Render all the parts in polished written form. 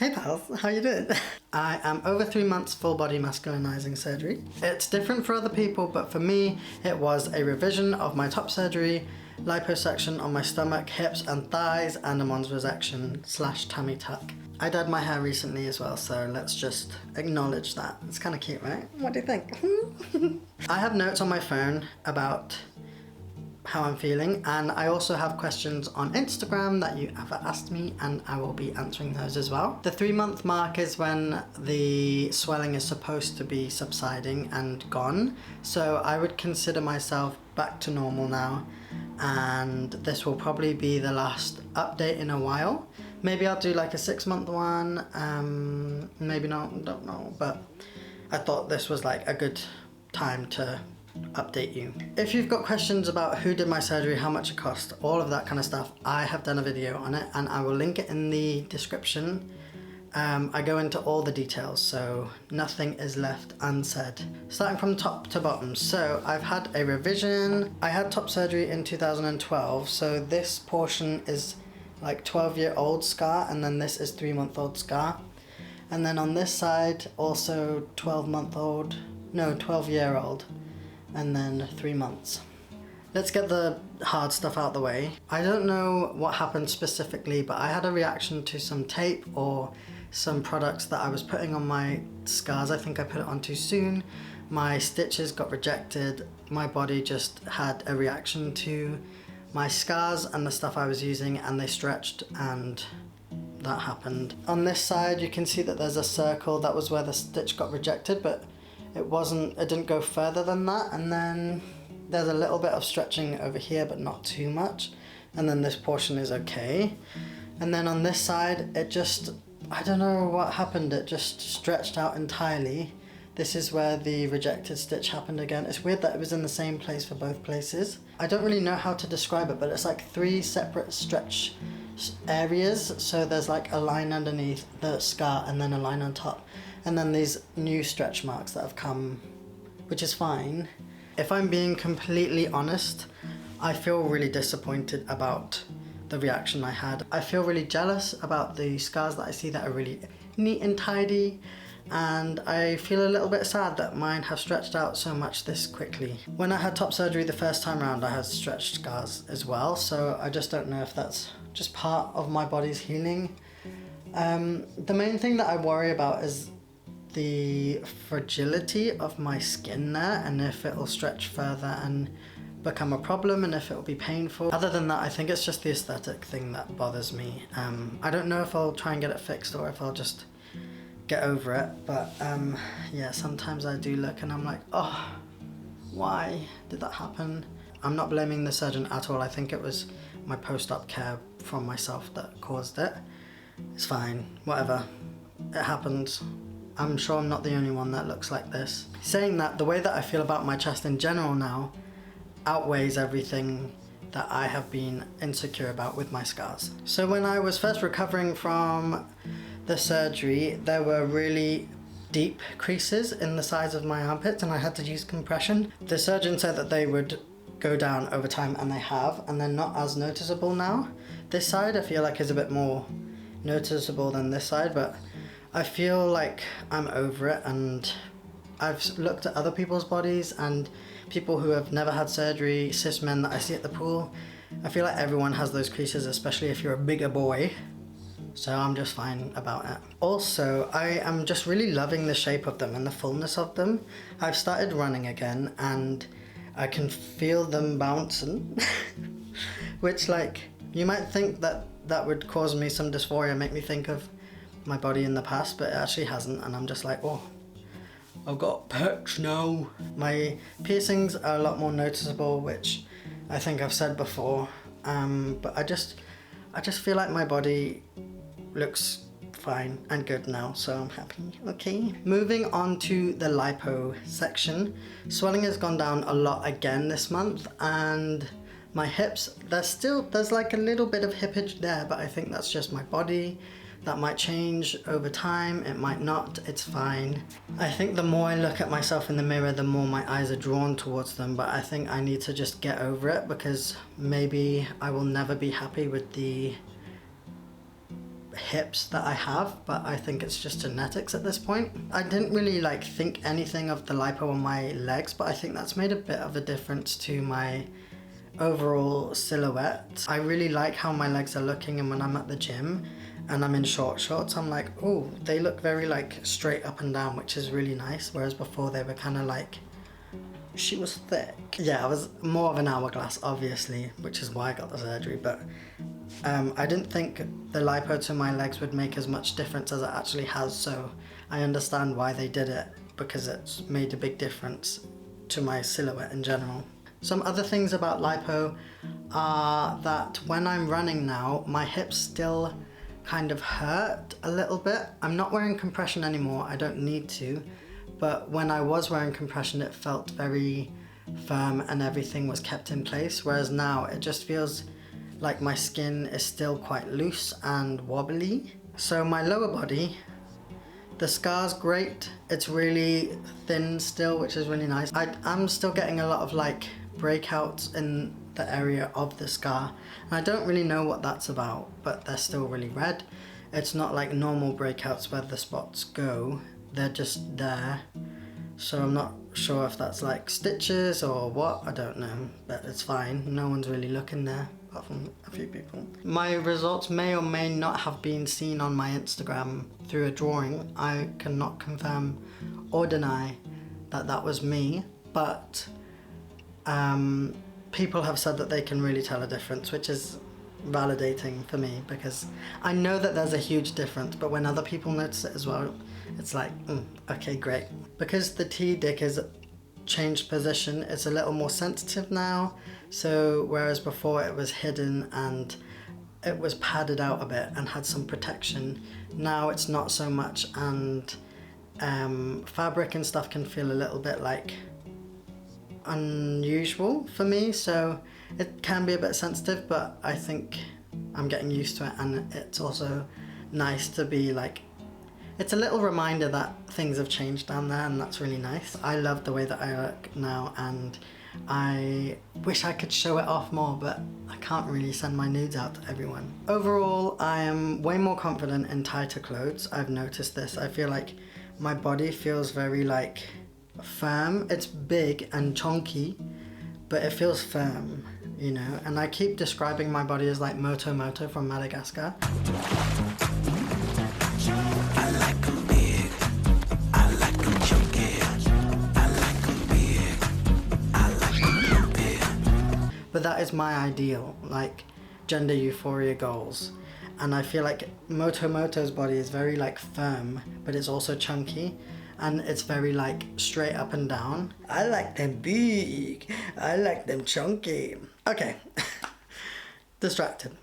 Hey pals, how you doing? I am over 3 months full body masculinizing surgery. It's different for other people, but for me it was a revision of my top surgery, liposuction on my stomach, hips and thighs, and a mons resection / tummy tuck. I dyed my hair recently as well, so let's just acknowledge that. It's kind of cute, right? What do you think? I have notes on my phone about how I'm feeling, and I also have questions on Instagram that you have asked me, and I will be answering those as well. The 3-month mark is when the swelling is supposed to be subsiding and gone, so I would consider myself back to normal now, and this will probably be the last update in a while. Maybe I'll do like a 6-month one, maybe not, don't know, but I thought this was like a good time to update you. If you've got questions about who did my surgery, how much it cost, all of that kind of stuff, I have done a video on it and I will link it in the description. I go into all the details, so nothing is left unsaid. Starting from top to bottom, so I've had a revision. I had top surgery in 2012, so this portion is like 12-year-old scar, and then this is 3-month-old scar. And then on this side, also 12-year-old. And then 3 months. Let's get the hard stuff out the way. I don't know what happened specifically, but I had a reaction to some tape or some products that I was putting on my scars. I think I put it on too soon. My stitches got rejected. My body just had a reaction to my scars and the stuff I was using, and they stretched, and that happened. On this side, you can see that there's a circle. That was where the stitch got rejected, but it didn't go further than that. And then there's a little bit of stretching over here, but not too much. And then this portion is okay. And then on this side, it just, I don't know what happened. It just stretched out entirely. This is where the rejected stitch happened again. It's weird that it was in the same place for both places. I don't really know how to describe it, but it's like 3 separate stretch areas. So there's like a line underneath the scar and then a line on top. And then these new stretch marks that have come, which is fine. If I'm being completely honest, I feel really disappointed about the reaction I had. I feel really jealous about the scars that I see that are really neat and tidy, and I feel a little bit sad that mine have stretched out so much this quickly. When I had top surgery the first time around, I had stretched scars as well, so I just don't know if that's just part of my body's healing. The main thing that I worry about is the fragility of my skin there, and if it'll stretch further and become a problem, and if it'll be painful. Other than that, I think it's just the aesthetic thing that bothers me. I don't know if I'll try and get it fixed or if I'll just get over it, but yeah, sometimes I do look and I'm like, oh, why did that happen? I'm not blaming the surgeon at all. I think it was my post-op care from myself that caused it. It's fine, whatever, it happened. I'm sure I'm not the only one that looks like this. Saying that, the way that I feel about my chest in general now outweighs everything that I have been insecure about with my scars. So when I was first recovering from the surgery, there were really deep creases in the sides of my armpits, and I had to use compression. The surgeon said that they would go down over time, and they have, and they're not as noticeable now. This side I feel like is a bit more noticeable than this side, but I feel like I'm over it, and I've looked at other people's bodies and people who have never had surgery, cis men that I see at the pool. I feel like everyone has those creases, especially if you're a bigger boy. So I'm just fine about it. Also, I am just really loving the shape of them and the fullness of them. I've started running again and I can feel them bouncing, which, like, you might think that that would cause me some dysphoria, make me think of my body in the past, but it actually hasn't, and I'm just like, oh, I've got pecs now. My piercings are a lot more noticeable, which I think I've said before, but I just feel like my body looks fine and good now, so I'm happy. Okay, moving on to the lipo section. Swelling has gone down a lot again this month, and my hips, there's like a little bit of hippage there, but I think that's just my body. That might change over time, it might not, it's fine. I think the more I look at myself in the mirror, the more my eyes are drawn towards them, but I think I need to just get over it, because maybe I will never be happy with the hips that I have, but I think it's just genetics at this point. I didn't really like think anything of the lipo on my legs, but I think that's made a bit of a difference to my overall silhouette. I really like how my legs are looking, and when I'm at the gym and I'm in short shorts, I'm like, oh, they look very like straight up and down, which is really nice, whereas before they were kind of like, she was thick. Yeah, I was more of an hourglass, obviously, which is why I got the surgery, but I didn't think the lipo to my legs would make as much difference as it actually has, so I understand why they did it, because it's made a big difference to my silhouette in general. Some other things about lipo are that when I'm running now, my hips still kind of hurt a little bit. I'm not wearing compression anymore, I don't need to, but when I was wearing compression it felt very firm and everything was kept in place, whereas now it just feels like my skin is still quite loose and wobbly. So my lower body, the scar's great, it's really thin still, which is really nice. I'm still getting a lot of like breakouts in the area of the scar, and I don't really know what that's about, but they're still really red. It's not like normal breakouts where the spots go, they're just there. So I'm not sure if that's like stitches or what, I don't know, but it's fine. No one's really looking there, apart from a few people. My results may or may not have been seen on my Instagram through a drawing. I cannot confirm or deny that that was me, but people have said that they can really tell a difference, which is validating for me, because I know that there's a huge difference, but when other people notice it as well, it's like, okay, great. Because the T-dick is changed position, it's a little more sensitive now, so whereas before it was hidden and it was padded out a bit and had some protection, now it's not so much, and fabric and stuff can feel a little bit like unusual for me, so it can be a bit sensitive, but I think I'm getting used to it, and it's also nice to be like, it's a little reminder that things have changed down there, and that's really nice. I love the way that I look now, and I wish I could show it off more, but I can't really send my nudes out to everyone. Overall, I am way more confident in tighter clothes. I've noticed this. I feel like my body feels very like firm. It's big and chunky, but it feels firm, you know, and I keep describing my body as like Moto Moto from Madagascar. I like them big, I like them chunky, I like them big, I like them plumpy. But that is my ideal, like, gender euphoria goals. And I feel like Moto Moto's body is very like firm, but it's also chunky, and it's very like straight up and down. I like them big, I like them chunky. Okay, distracted.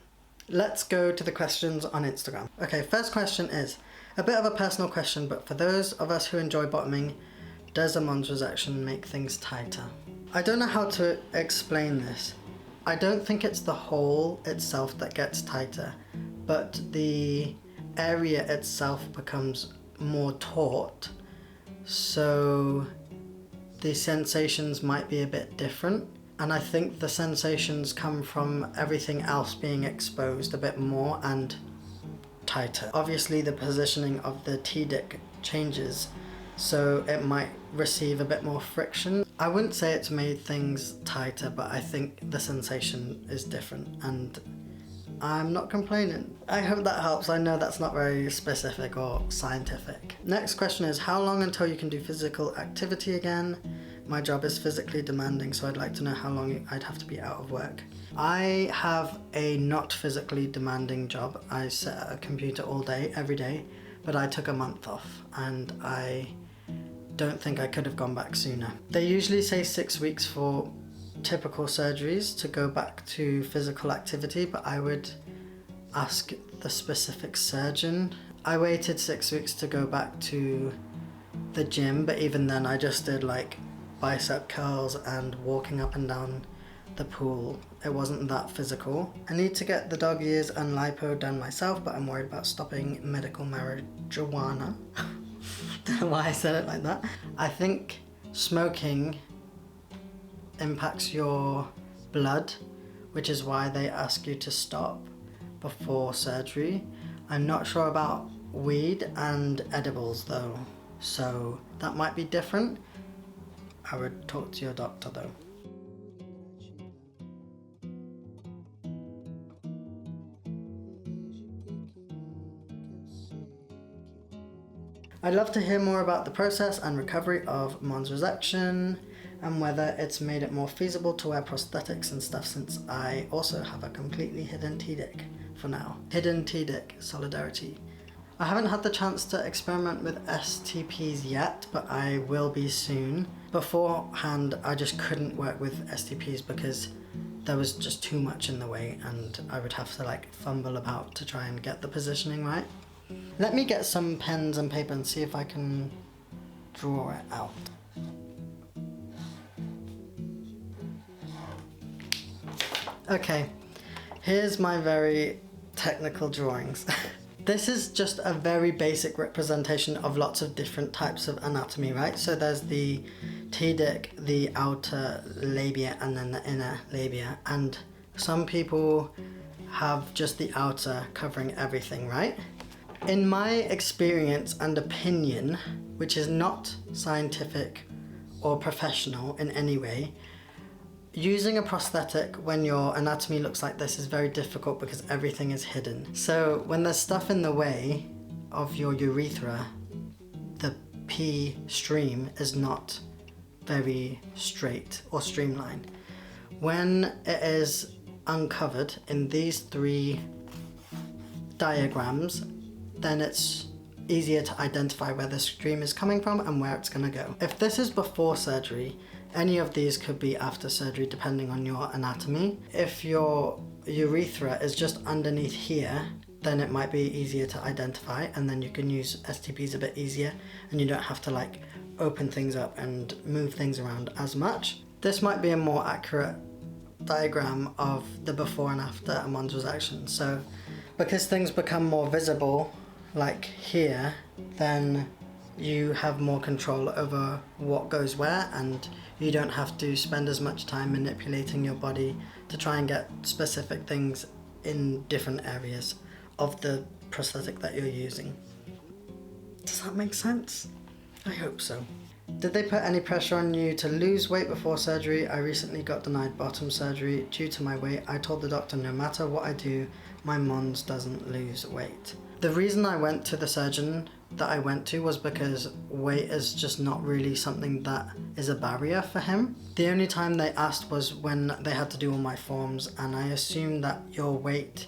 Let's go to the questions on Instagram. Okay, first question is a bit of a personal question, but for those of us who enjoy bottoming, does a mons resection make things tighter? I don't know how to explain this. I don't think it's the hole itself that gets tighter, but the area itself becomes more taut, so the sensations might be a bit different. And I think the sensations come from everything else being exposed a bit more and tighter. Obviously the positioning of the T-dick changes, so it might receive a bit more friction. I wouldn't say it's made things tighter, but I think the sensation is different, and I'm not complaining. I hope that helps. I know that's not very specific or scientific. Next question is, how long until you can do physical activity again? My job is physically demanding, so I'd like to know how long I'd have to be out of work. I have a not physically demanding job. I sit at a computer all day, every day, but I took a month off, and I don't think I could have gone back sooner. They usually say 6 weeks for typical surgeries to go back to physical activity, but I would ask the specific surgeon. I waited 6 weeks to go back to the gym, but even then I just did like bicep curls and walking up and down the pool. It wasn't that physical. I need to get the dog ears and lipo done myself, but I'm worried about stopping medical marijuana. Don't know why I said it like that. I think smoking impacts your blood, which is why they ask you to stop before surgery. I'm not sure about weed and edibles though, so that might be different. I would talk to your doctor though. I'd love to hear more about the process and recovery of mons resection and whether it's made it more feasible to wear prosthetics and stuff, since I also have a completely hidden T-dick for now. Hidden T-dick, solidarity. I haven't had the chance to experiment with STPs yet, but I will be soon. Beforehand, I just couldn't work with STPs because there was just too much in the way and I would have to like fumble about to try and get the positioning right. Let me get some pens and paper and see if I can draw it out. Okay, here's my very technical drawings. This is just a very basic representation of lots of different types of anatomy, right? So there's the T-dick, the outer labia, and then the inner labia. And some people have just the outer covering everything, right? In my experience and opinion, which is not scientific or professional in any way, using a prosthetic when your anatomy looks like this is very difficult because everything is hidden. So when there's stuff in the way of your urethra, the pee stream is not very straight or streamlined. When it is uncovered in these three diagrams, then it's easier to identify where the stream is coming from and where it's going to go. If this is before surgery, any of these could be after surgery depending on your anatomy. If your urethra is just underneath here, then it might be easier to identify, and then you can use STPs a bit easier and you don't have to like open things up and move things around as much. This might be a more accurate diagram of the before and after a mons resection. So because things become more visible like here, then you have more control over what goes where and you don't have to spend as much time manipulating your body to try and get specific things in different areas of the prosthetic that you're using. Does that make sense? I hope so. Did they put any pressure on you to lose weight before surgery? I recently got denied bottom surgery due to my weight. I told the doctor no matter what I do, my mons doesn't lose weight. The reason I went to the surgeon that I went to was because weight is just not really something that is a barrier for him. The only time they asked was when they had to do all my forms, and I assume that your weight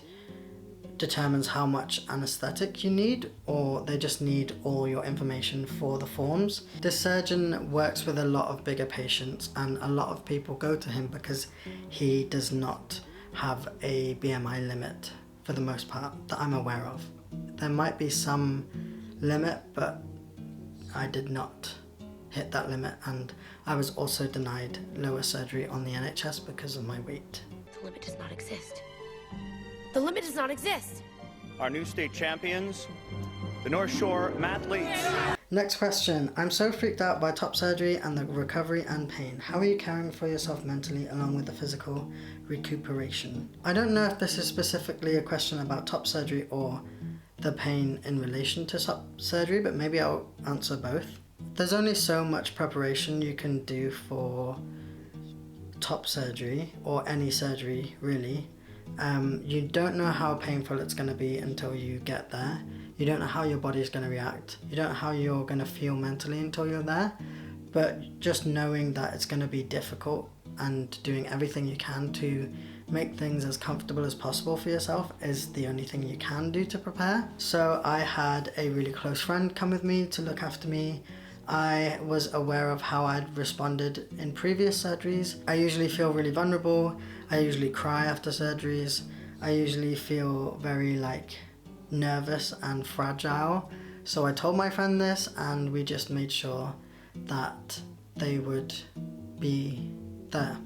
determines how much anesthetic you need, or they just need all your information for the forms. The surgeon works with a lot of bigger patients and a lot of people go to him because he does not have a BMI limit for the most part that I'm aware of. There might be some limit, but I did not hit that limit, and I was also denied lower surgery on the NHS because of my weight. The limit does not exist. The limit does not exist. Our new state champions, the North Shore Mathletes. Next question. I'm so freaked out by top surgery and the recovery and pain. How are you caring for yourself mentally along with the physical recuperation? I don't know if this is specifically a question about top surgery or the pain in relation to top surgery, but maybe I'll answer both. There's only so much preparation you can do for top surgery or any surgery really. You don't know how painful it's going to be until you get there. You don't know how your body's going to react. You don't know how you're going to feel mentally until you're there. But just knowing that it's going to be difficult and doing everything you can to make things as comfortable as possible for yourself is the only thing you can do to prepare. So I had a really close friend come with me to look after me. I was aware of how I'd responded in previous surgeries. I usually feel really vulnerable. I usually cry after surgeries. I usually feel very nervous and fragile. So I told my friend this and we just made sure that they would be there.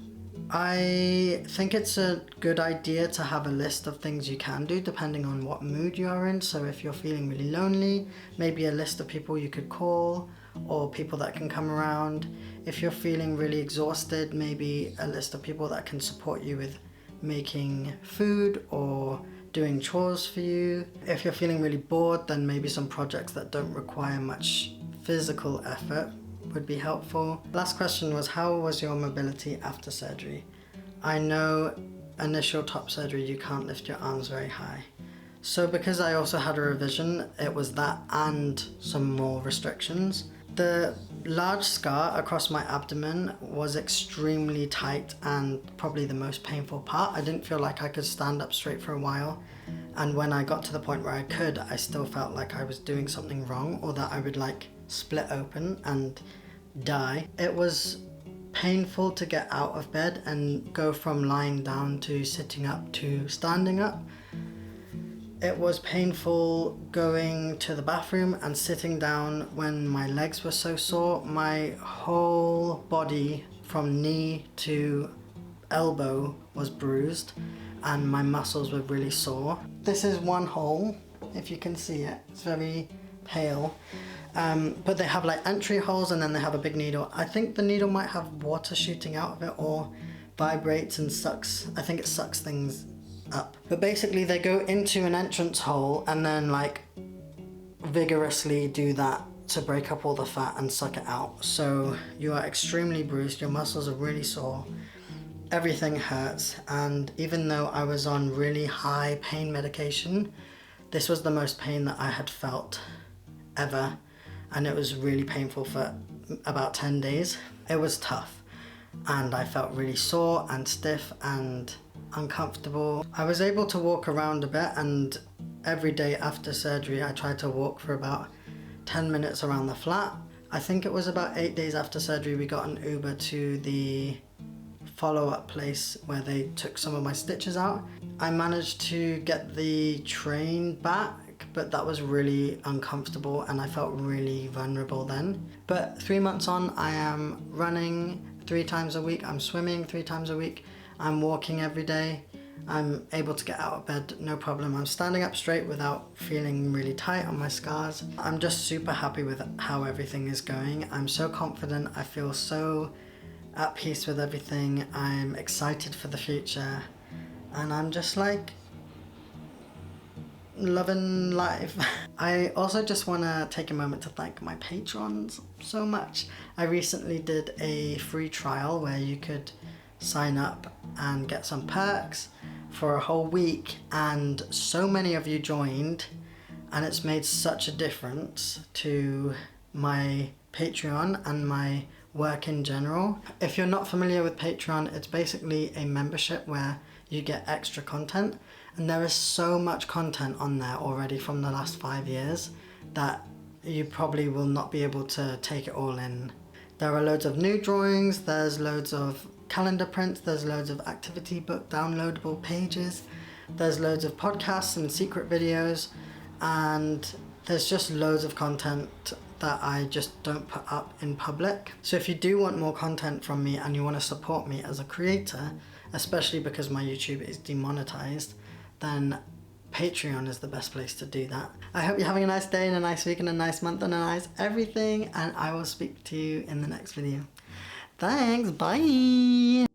I think it's a good idea to have a list of things you can do depending on what mood you are in. So if you're feeling really lonely, maybe a list of people you could call or people that can come around. If you're feeling really exhausted, maybe a list of people that can support you with making food or doing chores for you. If you're feeling really bored, then maybe some projects that don't require much physical effort would be helpful. Last question was, how was your mobility after surgery? I know initial top surgery you can't lift your arms very high. So because I also had a revision, it was that and some more restrictions. The large scar across my abdomen was extremely tight and probably the most painful part. I didn't feel like I could stand up straight for a while. And when I got to the point where I could, I still felt like I was doing something wrong, or that I would like split open and die. It was painful to get out of bed and go from lying down to sitting up to standing up. It was painful going to the bathroom and sitting down when my legs were so sore. My whole body from knee to elbow was bruised and my muscles were really sore. This is one hole, if you can see it. It's very pale. But they have like entry holes and then they have a big needle. I think the needle might have water shooting out of it or vibrates and sucks. I think it sucks things up. But basically they go into an entrance hole and then like vigorously do that to break up all the fat and suck it out. So you are extremely bruised, your muscles are really sore, everything hurts, and even though I was on really high pain medication, this was the most pain that I had felt ever, and it was really painful for about 10 days. It was tough and I felt really sore and stiff and uncomfortable. I was able to walk around a bit, and every day after surgery I tried to walk for about 10 minutes around the flat. I think it was about 8 days after surgery we got an Uber to the follow-up place where they took some of my stitches out. I managed to get the train back, but that was really uncomfortable and I felt really vulnerable then. But 3 months on, I am running 3 times a week, I'm swimming 3 times a week, I'm walking every day, I'm able to get out of bed, no problem. I'm standing up straight without feeling really tight on my scars. I'm just super happy with how everything is going. I'm so confident, I feel so at peace with everything. I'm excited for the future and I'm just like loving life. I also just want to take a moment to thank my patrons so much. I recently did a free trial where you could sign up and get some perks for a whole week, and so many of you joined and it's made such a difference to my Patreon and my work in general. If you're not familiar with Patreon, it's basically a membership where you get extra content, and there is so much content on there already from the last 5 years that you probably will not be able to take it all in. There are loads of new drawings, there's loads of calendar prints, there's loads of activity book downloadable pages, there's loads of podcasts and secret videos, and there's just loads of content that I just don't put up in public. So if you do want more content from me and you want to support me as a creator, especially because my YouTube is demonetized, then Patreon is the best place to do that. I hope you're having a nice day and a nice week and a nice month and a nice everything, and I will speak to you in the next video. Thanks, bye!